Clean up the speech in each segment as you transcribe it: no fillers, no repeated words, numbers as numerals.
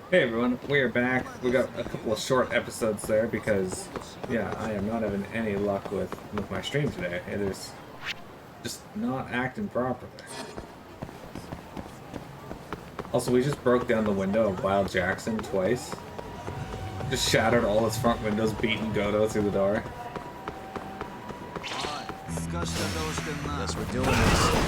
Hey everyone, we are back. We got a couple of short episodes there because, yeah, I am not having any luck with my stream today. It is just not acting properly. Also, we just broke down the window of Wild Jackson twice. Just shattered all his front windows, beating Godo through the door. Yes, we're doing this.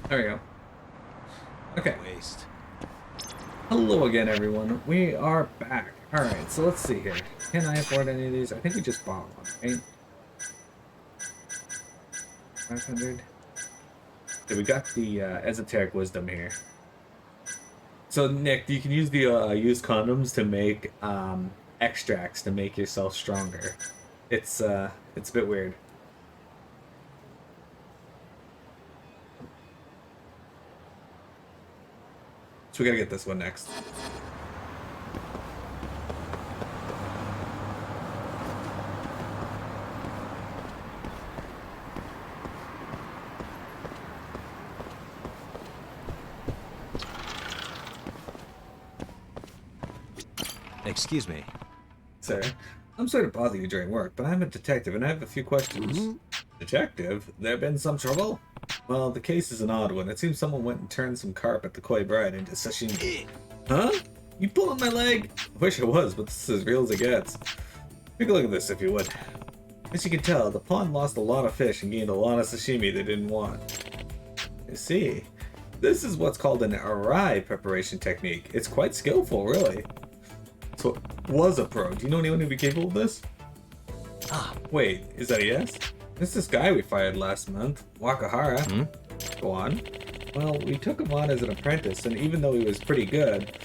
There we go. Okay. Waste. Hello again, everyone. We are back. Alright, so let's see here. Can I afford any of these? I think we just bought one, right? 500. Okay, we got the esoteric wisdom here. So Nick, you can use the used condoms to make extracts to make yourself stronger. It's a bit weird. So we gotta get this one next. Excuse me. Sir, I'm sorry to bother you during work, but I'm a detective and I have a few questions. Detective? There been some trouble? Well, the case is an odd one. It seems someone went and turned some carp at the koi bread into sashimi. Huh? You pulling my leg? I wish I was, but this is as real as it gets. Take a look at this, if you would. As you can tell, the pond lost a lot of fish and gained a lot of sashimi they didn't want. I see. This is what's called an arai preparation technique. It's quite skillful, really. So, was a pro. Do you know anyone who'd be capable of this? Ah, wait, is that a yes? It's this guy we fired last month, Wakahara. Go on. Well, we took him on as an apprentice, and even though he was pretty good,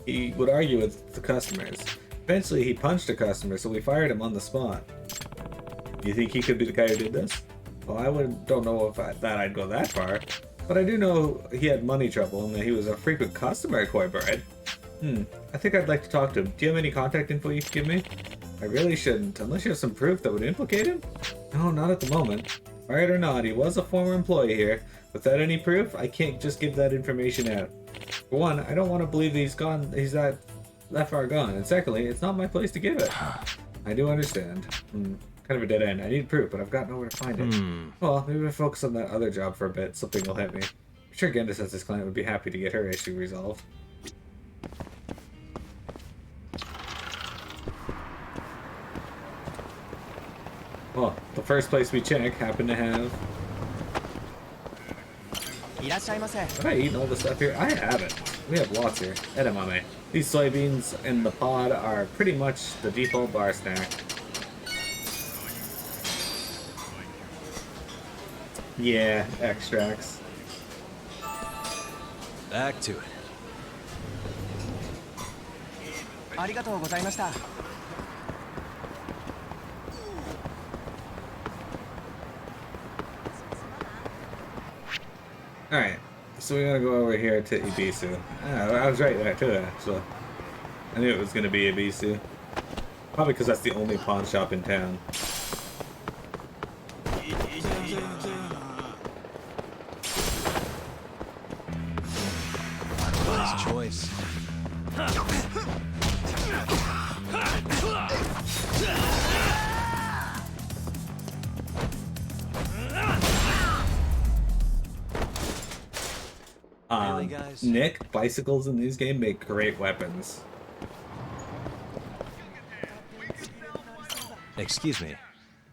he would argue with the customers. Eventually, he punched a customer, so we fired him on the spot. Do you think he could be the guy who did this? Well, don't know if I'd go that far, but I do know he had money trouble and that he was a frequent customer at Koi Bread. I think I'd like to talk to him. Do you have any contact info you could give me? I really shouldn't, unless you have some proof that would implicate him? No, not at the moment. Fired or not, he was a former employee here. Without any proof, I can't just give that information out. For one, I don't want to believe that he's that far gone, and secondly, it's not my place to give it. I do understand. Kind of a dead end. I need proof, but I've got nowhere to find it. Well, maybe if I focus on that other job for a bit, something will hit me. I'm sure Gendis as his client would be happy to get her issue resolved. Well, the first place we check happened to have... Have I eaten all the stuff here? I haven't. We have lots here. Edamame. These soybeans in the pod are pretty much the default bar snack. Yeah, extracts. Back to it. Alright, so we gotta go over here to Ibisu. I was right there too, so I knew it was gonna be Ibisu. Probably because that's the only pawn shop in town. Wise choice. Really, guys? Nick, bicycles in these games make great weapons. Excuse me.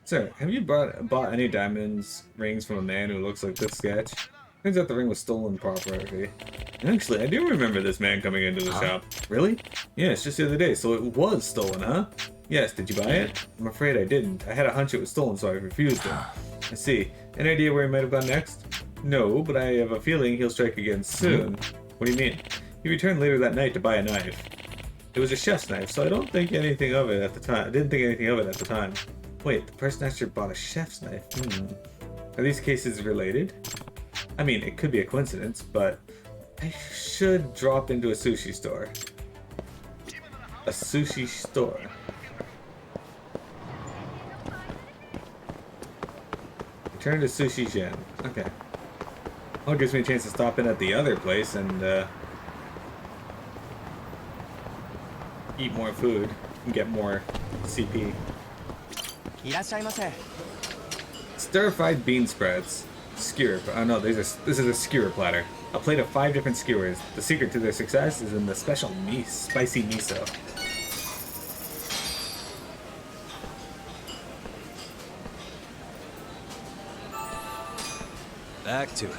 Sir, have you bought any diamonds rings from a man who looks like this sketch? Turns out the ring was stolen property. Actually, I do remember this man coming into the shop. Really? Yes, just the other day, so it was stolen, huh? Yes, did you buy it? I'm afraid I didn't. I had a hunch it was stolen, so I refused it. I see. Any idea where he might have gone next? No, but I have a feeling he'll strike again soon. What do you mean? He returned later that night to buy a knife. It was a chef's knife, so I don't think anything of it at the time. I didn't think anything of it at the time. Wait, the person actually bought a chef's knife. Are these cases related? I mean, it could be a coincidence, but I should drop into a sushi store. A sushi store. Return to Sushi Gen. Okay. Well, it gives me a chance to stop in at the other place and eat more food and get more CP. Stir-fried bean spreads. Skewer. Oh no, this is a skewer platter. A plate of 5 different skewers. The secret to their success is in the special spicy miso. Back to it.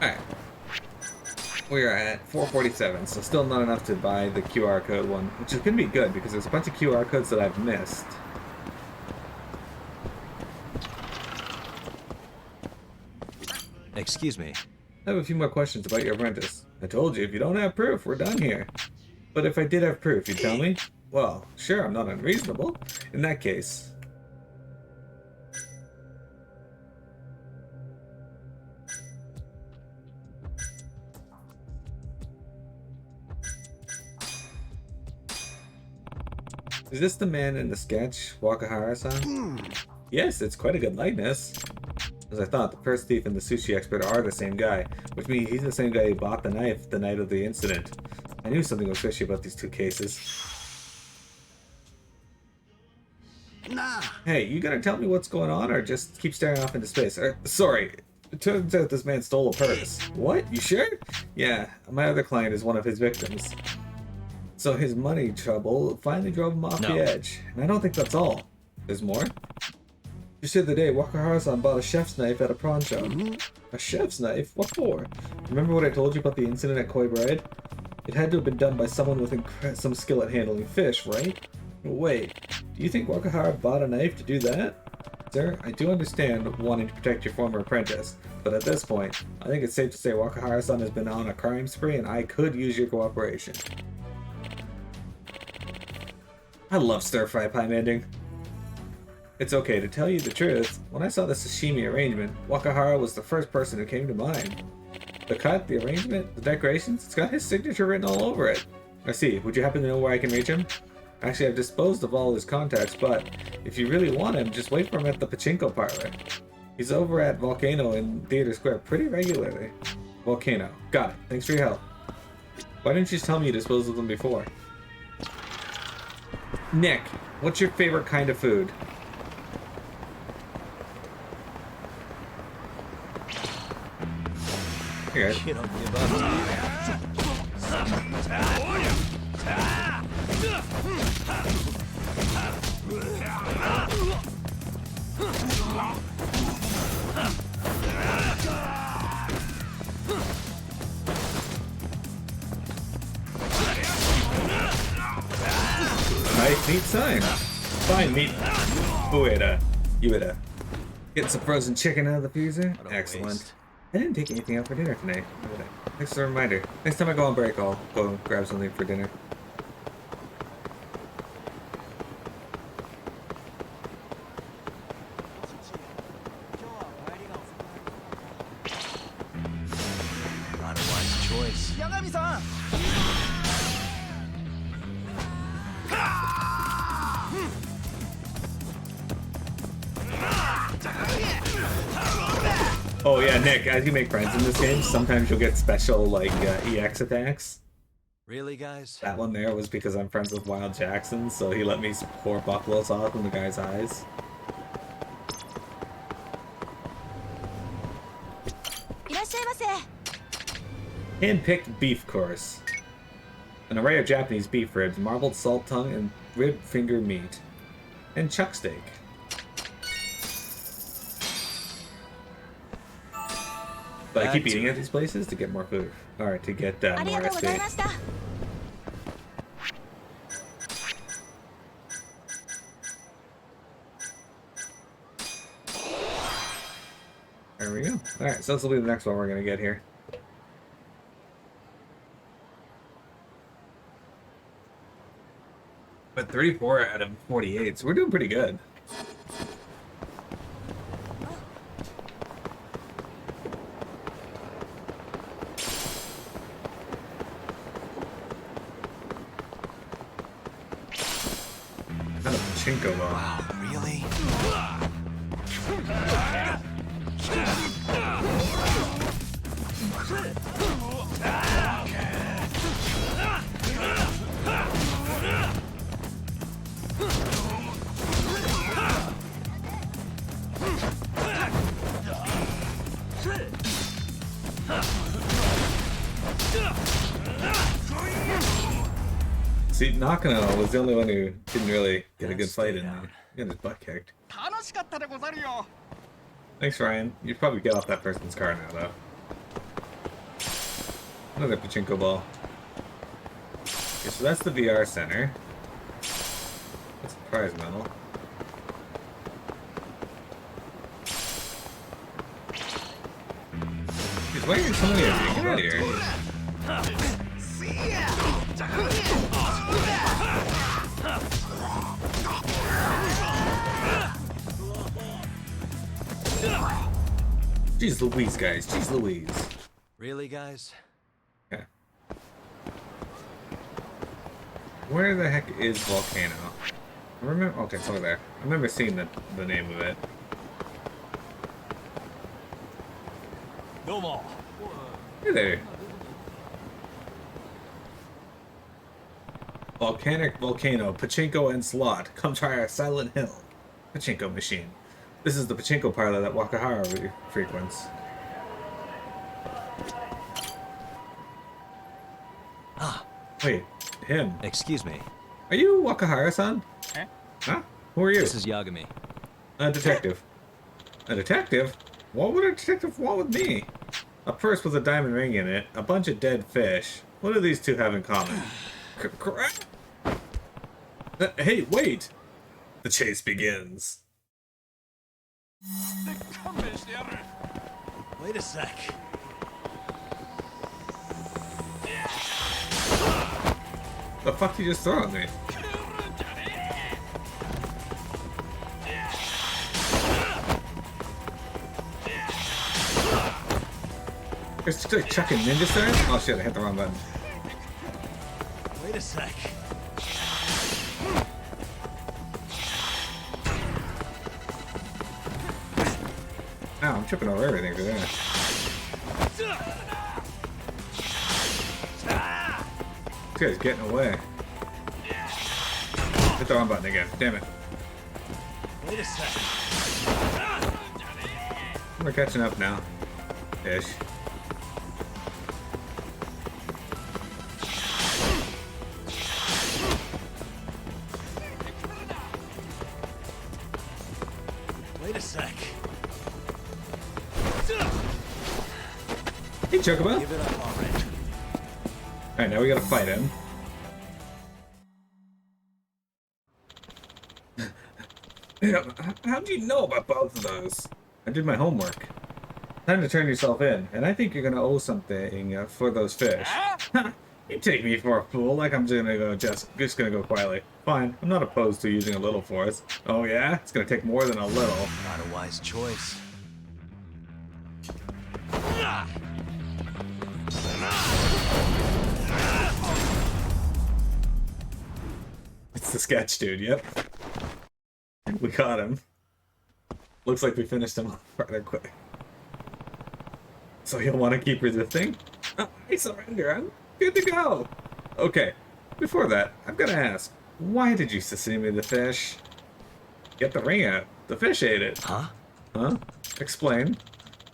Alright. We are at 447, so still not enough to buy the QR code one, which is going to be good because there's a bunch of QR codes that I've missed. Excuse me. I have a few more questions about your apprentice. I told you, if you don't have proof, we're done here. But if I did have proof, you'd tell me? Well, sure, I'm not unreasonable. In that case... Is this the man in the sketch, Wakahara-san? Yes, it's quite a good likeness. As I thought, the first thief and the sushi expert are the same guy, which means he's the same guy who bought the knife the night of the incident. I knew something was fishy about these 2 cases. Nah. Hey, you gonna tell me what's going on, or just keep staring off into space? Sorry, it turns out this man stole a purse. What? You sure? Yeah, my other client is one of his victims. So his money trouble finally drove him off the edge. And I don't think that's all. There's more? Just the other day, Wakahara-san bought a chef's knife at a prawn shop. A chef's knife? What for? Remember what I told you about the incident at Koi Bride? It had to have been done by someone with some skill at handling fish, right? Wait, do you think Wakahara bought a knife to do that? Sir, I do understand wanting to protect your former apprentice, but at this point, I think it's safe to say Wakahara-san has been on a crime spree and I could use your cooperation. I love stir-fry pie ending. It's okay, to tell you the truth, when I saw the sashimi arrangement, Wakahara was the first person who came to mind. The cut, the arrangement, the decorations, it's got his signature written all over it. I see, would you happen to know where I can reach him? Actually, I've disposed of all his contacts, but if you really want him, just wait for him at the pachinko parlor. He's over at Volcano in Theater Square pretty regularly. Volcano. Got it. Thanks for your help. Why didn't you just tell me you disposed of them before? Nick, what's your favorite kind of food? Here. You don't give up, do Nice, neat sign. Fine meat. Ueda. Ueda. Get some frozen chicken out of the freezer. Excellent. Waste. I didn't take anything out for dinner tonight. Thanks for the reminder. Next time I go on break, I'll go grab something for dinner. Not a wise choice. Oh yeah, Nick, as you make friends in this game, sometimes you'll get special, like, EX attacks. Really, guys? That one there was because I'm friends with Wild Jackson, so he let me pour buffalo sauce in the guy's eyes. Hand-picked beef course. An array of Japanese beef ribs, marbled salt tongue, and rib finger meat. And chuck steak. But I keep eating at these places to get more food. Alright, to get more SP. There we go. Alright, so this will be the next one we're going to get here. But 34 out of 48, so we're doing pretty good. pachinko ball. Wow, really? See, Nakano was the only one who didn't really get a good fight in there. down. He got his butt kicked. 楽しかったでござるよ。 Thanks, Ryan. You'd probably get off that person's car now, though. Another pachinko ball. Okay, so that's the VR center. That's a prize medal. Jeez, why are there so many of you? Get out of here. Jeez Louise, guys. Jeez Louise. Really, guys? Okay. Where the heck is Volcano? I remember. Okay, it's over there. I remember seeing the name of it. どうも。 Hey there. Volcanic volcano, pachinko and slot. Come try our Silent Hill pachinko machine. This is the pachinko parlor that Wakahara frequents. Ah, Wait, him. excuse me. Are you Wakahara-san? Eh? Huh? Who are you? This is Yagami. A detective. A detective? What would a detective want with me? A purse with a diamond ring in it, a bunch of dead fish. What do these two have in common? Correct? Hey, wait! The chase begins. 勘弁してやる。 Wait a sec. The fuck you just throw at me? Just like chucking ninja stars? Oh shit, I hit the wrong button. Wait a sec. Ow, I'm tripping over everything for that. This guy's getting away. Hit the wrong button again. Damn it. Wait a sec. We're catching up now. Ish. Wait a sec. Hey, Chocobo. Give it up already. Alright, now we gotta fight him. Yeah, how do you know about both of those? I did my homework. Time to turn yourself in, and I think you're gonna owe something for those fish. You take me for a fool, like I'm just gonna go quietly. Fine, I'm not opposed to using a little force. Oh yeah? It's gonna take more than a little. Not a wise choice. It's the sketch dude, yep. We caught him. Looks like we finished him off rather quick. So he'll want to keep resisting? I surrender, I'm good to go! Okay, before that, I've got to ask, why did you sashimi the fish? Get the ring out. The fish ate it. Huh? Huh? Explain.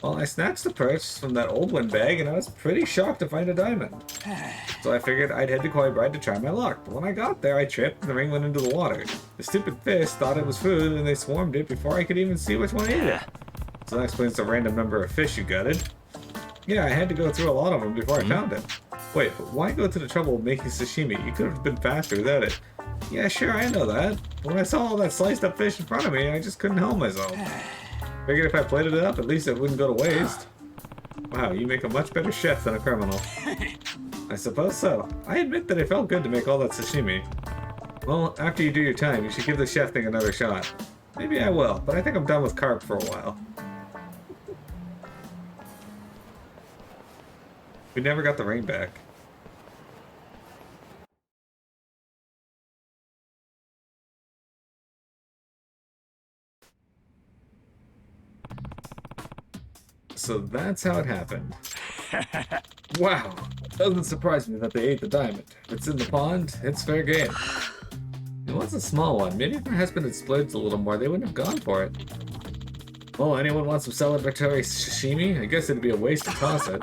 Well, I snatched the purse from that old one bag and I was pretty shocked to find a diamond. So I figured I'd head to Koi Bride to try my luck, but when I got there I tripped and the ring went into the water. The stupid fish thought it was food and they swarmed it before I could even see which one ate it. So that explains the random number of fish you gutted. Yeah, I had to go through a lot of them before I found it. Wait, but why go to the trouble of making sashimi? You could have been faster without it. Yeah, sure, I know that. But when I saw all that sliced up fish in front of me, I just couldn't help myself. Figured if I plated it up, at least it wouldn't go to waste. Wow, you make a much better chef than a criminal. I suppose so. I admit that it felt good to make all that sashimi. Well, after you do your time, you should give the chef thing another shot. Maybe I will, but I think I'm done with carp for a while. We never got the ring back. So that's how it happened. Wow. Doesn't surprise me that they ate the diamond. If it's in the pond, it's fair game. It was a small one. Maybe if my husband had splurged a little more, they wouldn't have gone for it. Well, anyone want some celebratory sashimi? I guess it'd be a waste to toss it.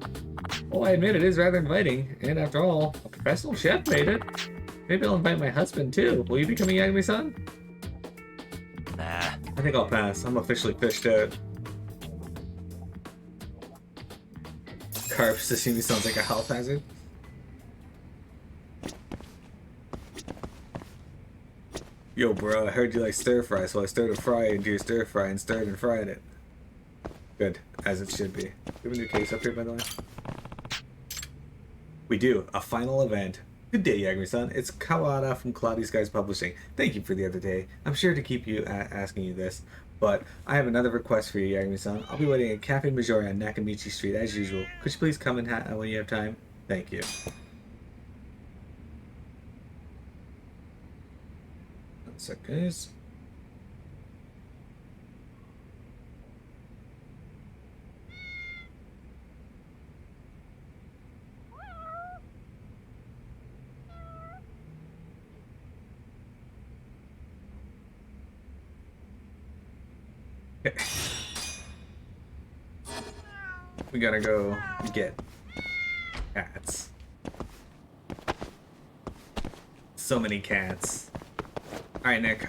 Well, I admit it is rather inviting, and after all, a professional chef made it. Maybe I'll invite my husband too. Will you be coming, Yagami-san? Nah. I think I'll pass. I'm officially fished out. Carp sashimi sounds like a health hazard. Yo, bro, I heard you like stir fry, so I stirred a fry into your stir fry and stirred and fried it. Good, as it should be. Do we have a new case up here, by the way? We do. A final event. Good day, Yagami-san. It's Kawada from Cloudy Skies Publishing. Thank you for the other day. I'm sure to keep you asking you this, but I have another request for you, Yagami-san. I'll be waiting at Cafe Majori on Nakamichi Street as usual. Could you please come in when you have time? Thank you. 1 sec, guys. Okay. We gotta go get cats. So many cats. Alright, Nick.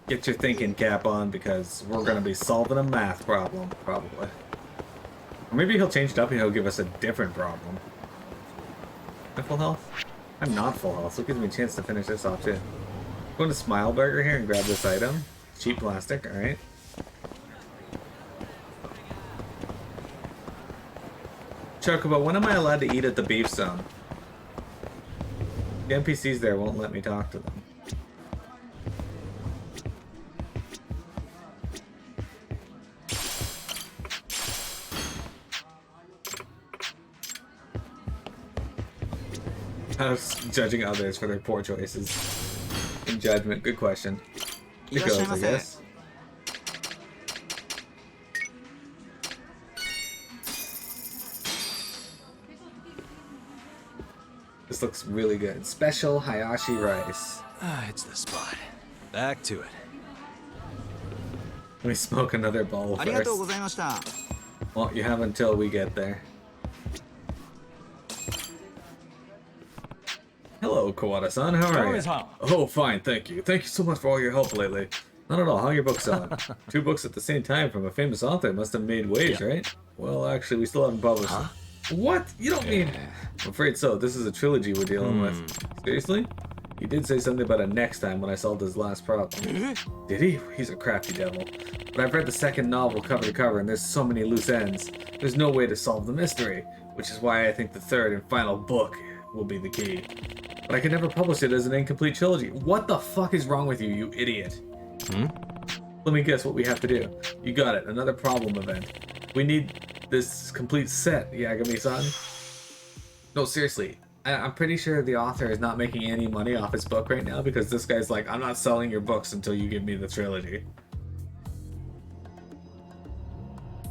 Get your thinking cap on because we're gonna be solving a math problem, probably. Or maybe he'll change it up and he'll give us a different problem. Am I full health? I'm not full health, so it gives me a chance to finish this off too. Going to Smile Burger here and grab this item. Cheap plastic, alright. Chocobo, when am I allowed to eat at the beef zone? The NPCs there won't let me talk to them. I was judging others for their poor choices. In judgment, good question. It goes, I guess. This looks really good. Special Hayashi rice. Ah, it's the spot. Back to it. Let me smoke another bowl first. Well, you have until we get there. Hello, Kawada-san. How are you? Oh, fine, thank you. Thank you so much for all your help lately. Not at all. How are your books selling? 2 books at the same time from a famous author must have made waves, right? Well, actually, we still haven't published them. What? You don't mean... I'm afraid so. This is a trilogy we're dealing with. Seriously? He did say something about it next time when I solved his last problem. Did he? He's a crafty devil. But I've read the second novel cover to cover, and there's so many loose ends. There's no way to solve the mystery, which is why I think the third and final book will be the key. But I can never publish it as an incomplete trilogy. What the fuck is wrong with you, you idiot? Let me guess what we have to do. You got it. Another problem event. We need this complete set, Yagami-san. No, seriously. I'm pretty sure the author is not making any money off his book right now because this guy's like, I'm not selling your books until you give me the trilogy.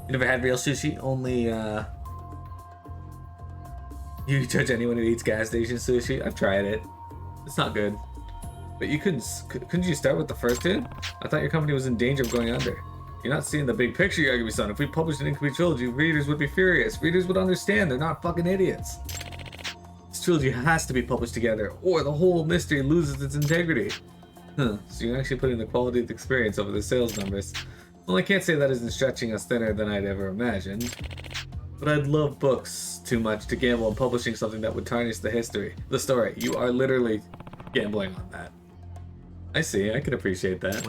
You never had real sushi? Only, You judge anyone who eats gas station sushi? I've tried it. It's not good. But you couldn't you start with the first two? I thought your company was in danger of going under. You're not seeing the big picture, Yagami-san. If we published an incomplete trilogy, readers would be furious. Readers would understand. They're not fucking idiots. This trilogy has to be published together, or the whole mystery loses its integrity. Huh, so you're actually putting the quality of the experience over the sales numbers. Well, I can't say that isn't stretching us thinner than I'd ever imagined. But I'd love books too much to gamble on publishing something that would tarnish the story. You are literally gambling on that. I see, I can appreciate that.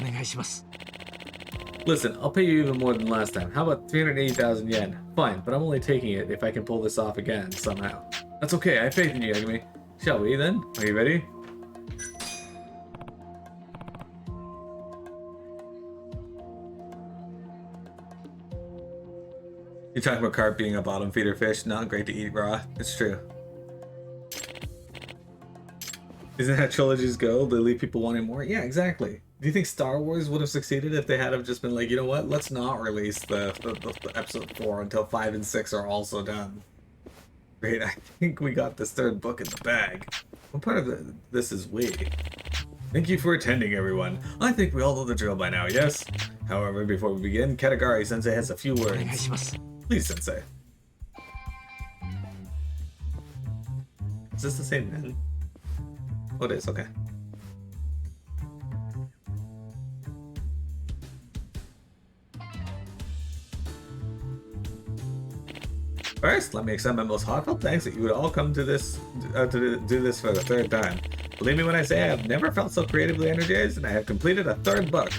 Listen, I'll pay you even more than last time. How about 380,000 yen? Fine, but I'm only taking it if I can pull this off again, somehow. That's okay, I have faith in you, Yagami. Shall we, then? Are you ready? You're talking about carp being a bottom feeder fish, not great to eat raw. It's true. Isn't that how trilogies go? They leave people wanting more? Yeah, exactly. Do you think Star Wars would have succeeded if they had have just been like, you know what, let's not release the episode 4 until 5 and 6 are also done? Great, I think we got this third book in the bag. What part of this is we? Thank you for attending, everyone. I think we all know the drill by now, yes? However, before we begin, Katagari-sensei has a few words. Please, Sensei. Is this the same man? Oh, it is, okay. First, let me extend my most heartfelt thanks that you would all come to this to do this for the third time. Believe me when I say I have never felt so creatively energized, and I have completed a third book.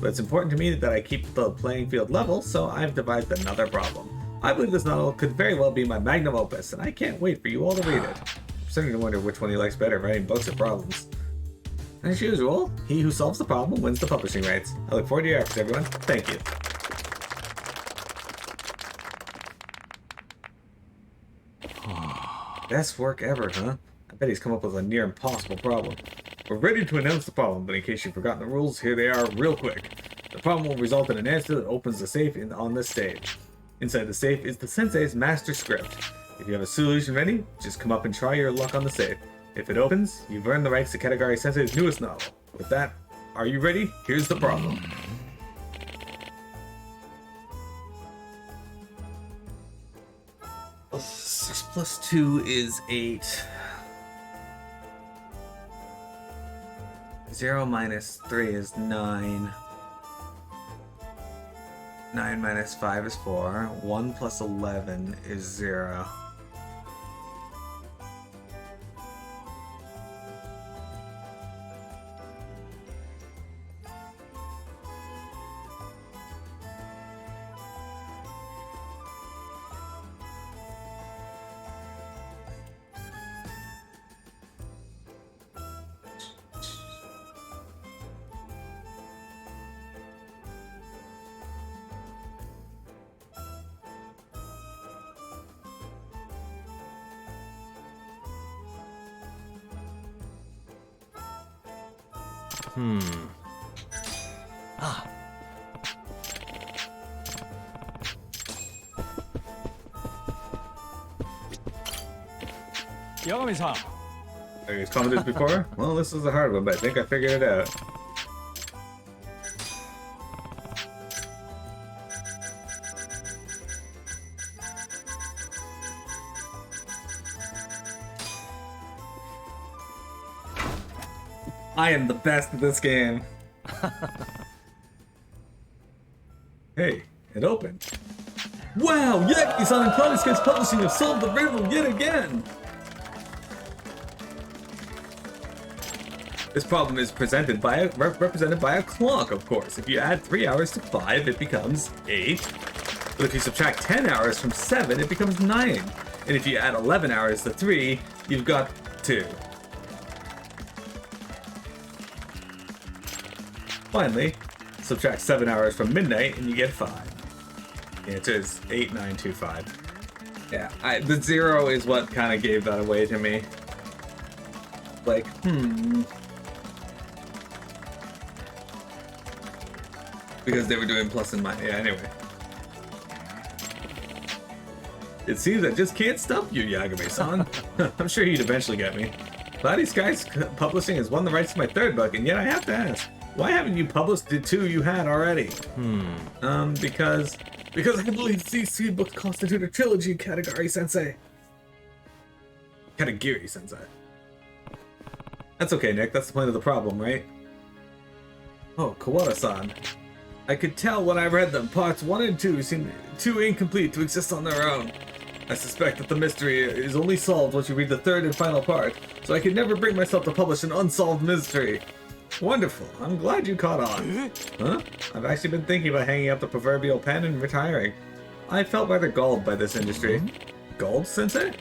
But it's important to me that I keep the playing field level, so I've devised another problem. I believe this novel could very well be my magnum opus, and I can't wait for you all to read it. I'm starting to wonder which one he likes better, writing books or problems. As usual, he who solves the problem wins the publishing rights. I look forward to your efforts, everyone. Thank you. Best work ever, huh? I bet he's come up with a near impossible problem. We're ready to announce the problem, but in case you've forgotten the rules, here they are real quick. The problem will result in an answer that opens the safe on this stage. Inside the safe is the sensei's master script. If you have a solution ready, just come up and try your luck on the safe. If it opens, you've earned the rights to Katagari Sensei's newest novel. With that, are you ready? Here's the problem. Well, 6 plus 2 is 8. 0 minus 3 is 9. 9 minus 5 is 4. 1 plus 11 is 0. Ah. Yagami-san. Have you commented before? Well, this is a hard one, but I think I figured it out. I am the best at this game. Hey, it opened. Wow, Yaki-san and Clockwork's Publishing have solved the riddle yet again! This problem is represented by a clock, of course. If you add 3 hours to 5, it becomes 8. But if you subtract 10 hours from 7, it becomes 9. And if you add 11 hours to 3, you've got 2. Finally, subtract 7 hours from midnight and you get 5. The answer is 8925. Yeah, the 0 is what kind of gave that away to me. Like, because they were doing plus and minus. Yeah, anyway. It seems I just can't stump you, Yagami-san. I'm sure you'd eventually get me. Cloudy Skies Publishing has won the rights to my third book, and yet I have to ask, why haven't you published the 2 you had already? Because I believe these 3 books constitute a trilogy, Katagari-sensei. Katagiri-sensei. That's okay, Nick. That's the point of the problem, right? Oh, Kawada-san. I could tell when I read them. Parts 1 and 2 seem too incomplete to exist on their own. I suspect that the mystery is only solved once you read the 3rd and final part, so I could never bring myself to publish an unsolved mystery. Wonderful. I'm glad you caught on. Huh? I've actually been thinking about hanging up the proverbial pen and retiring. I felt rather galled by this industry. Galled, Sensei?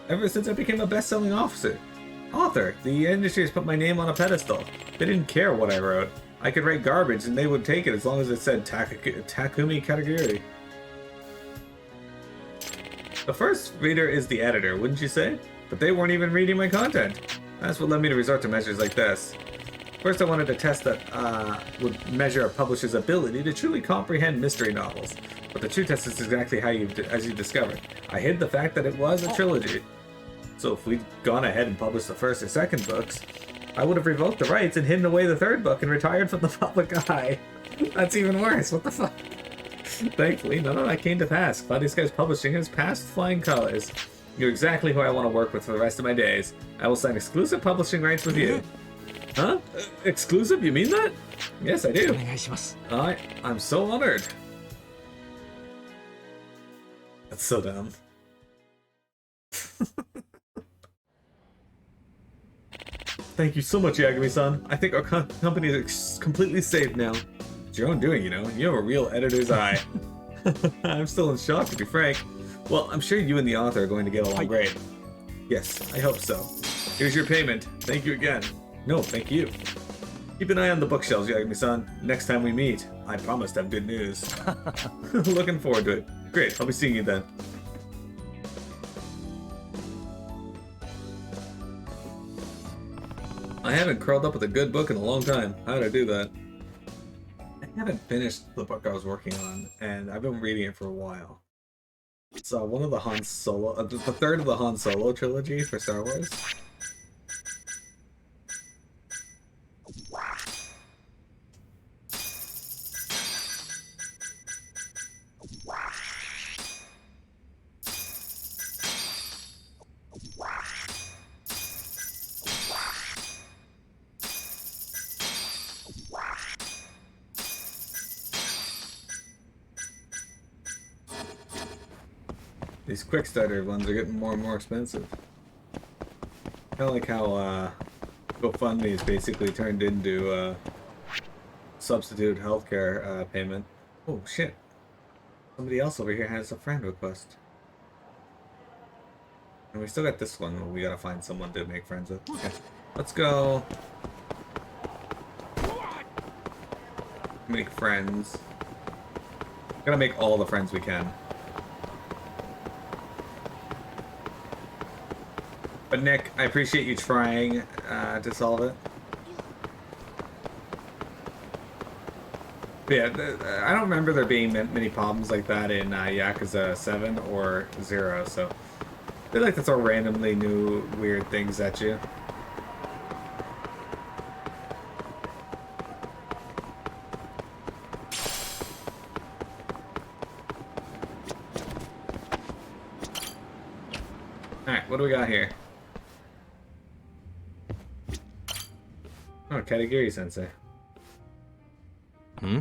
Ever since I became a best-selling author, the industry has put my name on a pedestal. They didn't care what I wrote. I could write garbage and they would take it as long as it said Takumi Katagiri. The first reader is the editor, wouldn't you say? But they weren't even reading my content. That's what led me to resort to measures like this. First, I wanted to test that would measure a publisher's ability to truly comprehend mystery novels. But the true test is exactly as you discovered. I hid the fact that it was a trilogy. So if we'd gone ahead and published the first or second books, I would have revoked the rights and hidden away the third book and retired from the public eye. That's even worse. What the fuck? Thankfully, none of that came to pass. Cloudy Skies Publishing has passed flying colors. You're exactly who I want to work with for the rest of my days. I will sign exclusive publishing rights with you. Huh? Exclusive? You mean that? Yes, I do. I'm so honored. That's so dumb. Thank you so much, Yagami-san. I think our company is completely safe now. It's your own doing, you know. You have a real editor's eye. I'm still in shock, to be frank. Well, I'm sure you and the author are going to get along great. Yes, I hope so. Here's your payment. Thank you again. No, thank you. Keep an eye on the bookshelves, Yagami-san. Next time we meet, I promise to have good news. Looking forward to it. Great, I'll be seeing you then. I haven't curled up with a good book in a long time. How did I do that? I haven't finished the book I was working on, and I've been reading it for a while. It's one of the Han Solo, the third of the Han Solo trilogy for Star Wars. These quick starter ones are getting more and more expensive. Kind of like how GoFundMe is basically turned into substitute healthcare payment. Oh shit! Somebody else over here has a friend request, and we still got this one. We gotta find someone to make friends with. Okay. Let's go. Make friends. Gotta make all the friends we can. But Nick, I appreciate you trying to solve it. But yeah, I don't remember there being many problems like that in Yakuza 7 or 0, so they like to throw randomly new weird things at you. Alright, what do we got here? Oh, Katagiri-sensei. Hmm?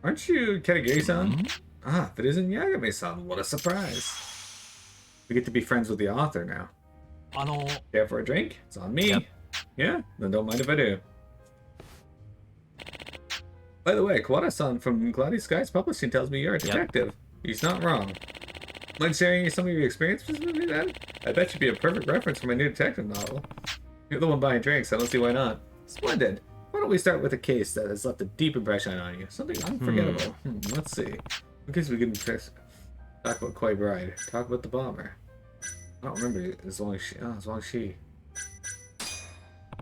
Aren't you Katagiri-san? Ah, if it isn't Yagami-san, what a surprise. We get to be friends with the author now. Care for a drink? It's on me. Yep. Yeah? Then don't mind if I do. By the way, Kawada-san from Cloudy Skies Publishing tells me you're a detective. He's not wrong. Mind sharing some of your experiences with me then? I bet you'd be a perfect reference for my new detective novel. You're the one buying drinks, I don't see why not. Splendid. Why don't we start with a case that has left a deep impression on you? Something unforgettable. Let's see. In case we can talk about Koi Bride. Talk about the bomber. I don't remember as long as she.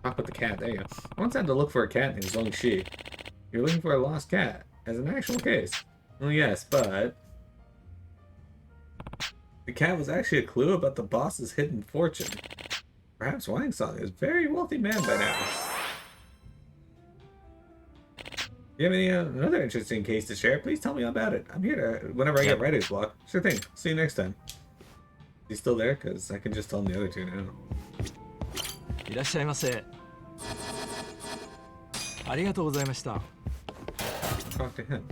Talk about the cat. There you go. I once had to look for a cat named as long as she. You're looking for a lost cat as an actual case. Well, yes, but the cat was actually a clue about the boss's hidden fortune. Perhaps Wang Song is a very wealthy man by now. You have any another interesting case to share? Please tell me about it. I'm here to whenever I get writer's block. Sure thing. See you next time. Is he still there? Because I can just tell him the other two now. いらっしゃいませ。ありがとうございました。 Talk to him.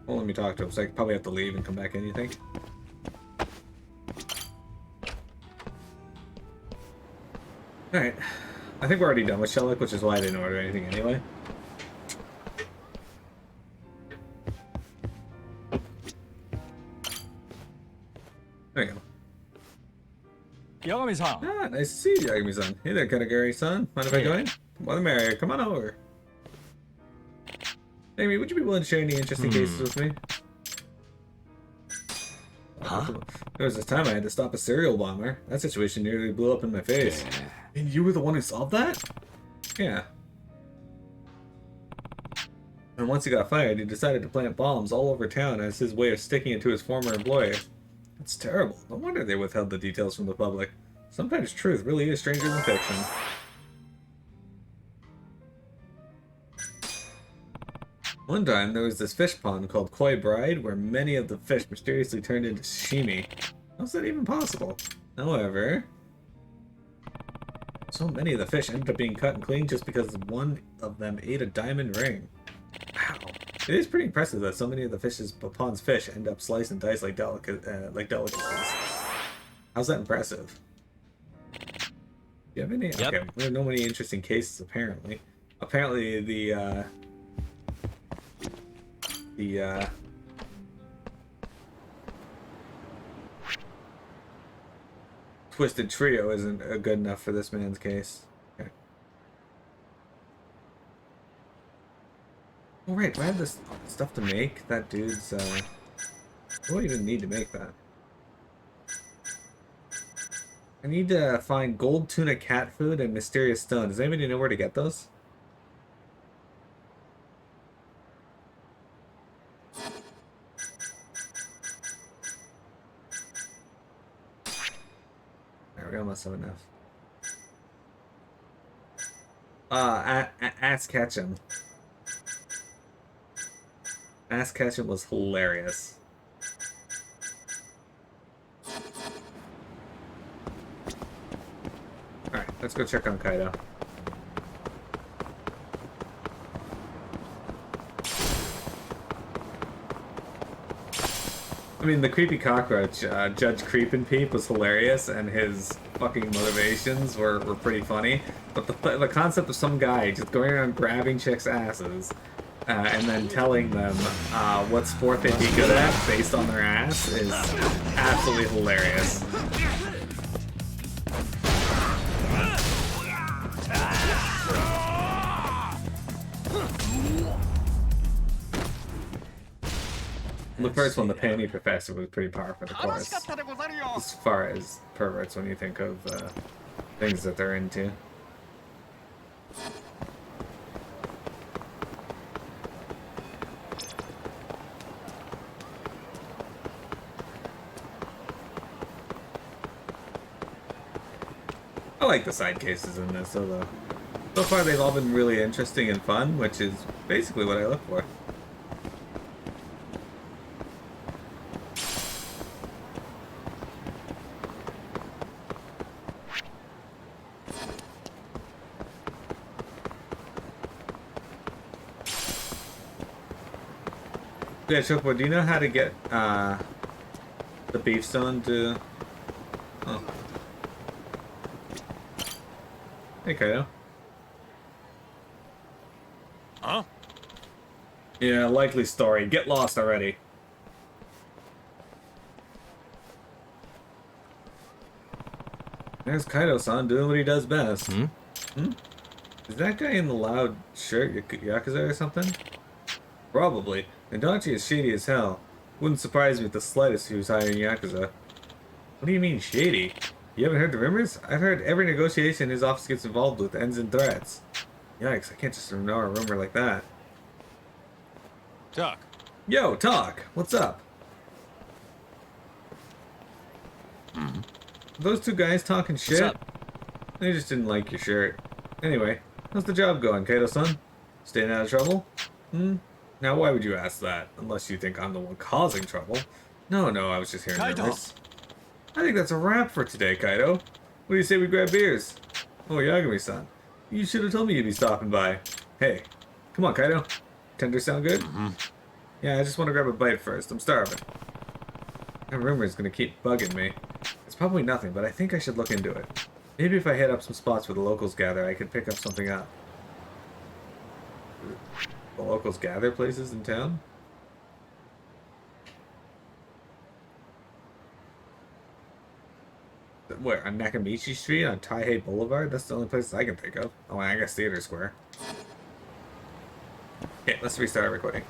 Well, let me talk to him. So I probably have to leave and come back in, you think? Alright. I think we're already done with Shellick, which is why I didn't order anything anyway. There you go. 八神さん。 Ah, nice to see you, Yagami-san. Hey there, Katagiri-san. Mind if I join? More the merrier. Come on over. Amy, would you be willing to share any interesting cases with me? Huh? There was this time I had to stop a serial bomber. That situation nearly blew up in my face. And you were the one who solved that? Yeah. And once he got fired, he decided to plant bombs all over town as his way of sticking it to his former employer. That's terrible. No wonder they withheld the details from the public. Sometimes truth really is stranger than fiction. One time, there was this fish pond called Koi Bride, where many of the fish mysteriously turned into sashimi. How's that even possible? However, so many of the fish ended up being cut and cleaned just because one of them ate a diamond ring. Wow. It is pretty impressive that so many of the pond's fish end up sliced and diced like delicacies. How's that impressive? Do you have any? Yep. Okay, we have no many interesting cases apparently. Apparently the Twisted Trio isn't good enough for this man's case. Okay. Oh right, do I have this stuff to make? That dude's what do I even need to make that? I need to find gold tuna cat food and mysterious stone. Does anybody know where to get those? There we almost have enough. Ass Ketchum. Ass Ketchum was hilarious. Alright, let's go check on Kaido. I mean, the creepy cockroach, Judge Creepin' Peep, was hilarious, and his fucking motivations were pretty funny. But the concept of some guy just going around grabbing chicks' asses, and then telling them what sport they'd be good at based on their ass is absolutely hilarious. The first one, the Panty Professor, was pretty powerful, of course. As far as perverts, when you think of things that they're into. I like the side cases in this, although so far they've all been really interesting and fun, which is basically what I look for. Yeah, Chocobo, do you know how to get the beef stone to... Oh. Hey, Kaido. Huh? Yeah, likely story. Get lost already. There's Kaido-san doing what he does best. Hmm? Is that guy in the loud shirt Yakuza or something? Probably. Adachi is shady as hell. Wouldn't surprise me if the slightest he was hiring Yakuza. What do you mean, shady? You haven't heard the rumors? I've heard every negotiation his office gets involved with ends in threats. Yikes, I can't just ignore a rumor like that. Talk. Yo, Talk! What's up? Those two guys talking shit? What's up? They just didn't like your shirt. Anyway, how's the job going, Kato-san? Staying out of trouble? Now, why would you ask that? Unless you think I'm the one causing trouble. No, I was just hearing Kaido. rumors. I think that's a wrap for today, Kaido. What do you say we grab beers? Oh, Yagami-san. You should have told me you'd be stopping by. Hey, come on, Kaido. Tenders sound good? Yeah, I just want to grab a bite first. I'm starving. That rumor is going to keep bugging me. It's probably nothing, but I think I should look into it. Maybe if I hit up some spots where the locals gather, I could pick up something up. The locals gather places in town? Where, on Nakamichi Street, on Taihei Boulevard? That's the only place I can think of. Oh, I guess Theater Square. Okay, let's restart our recording.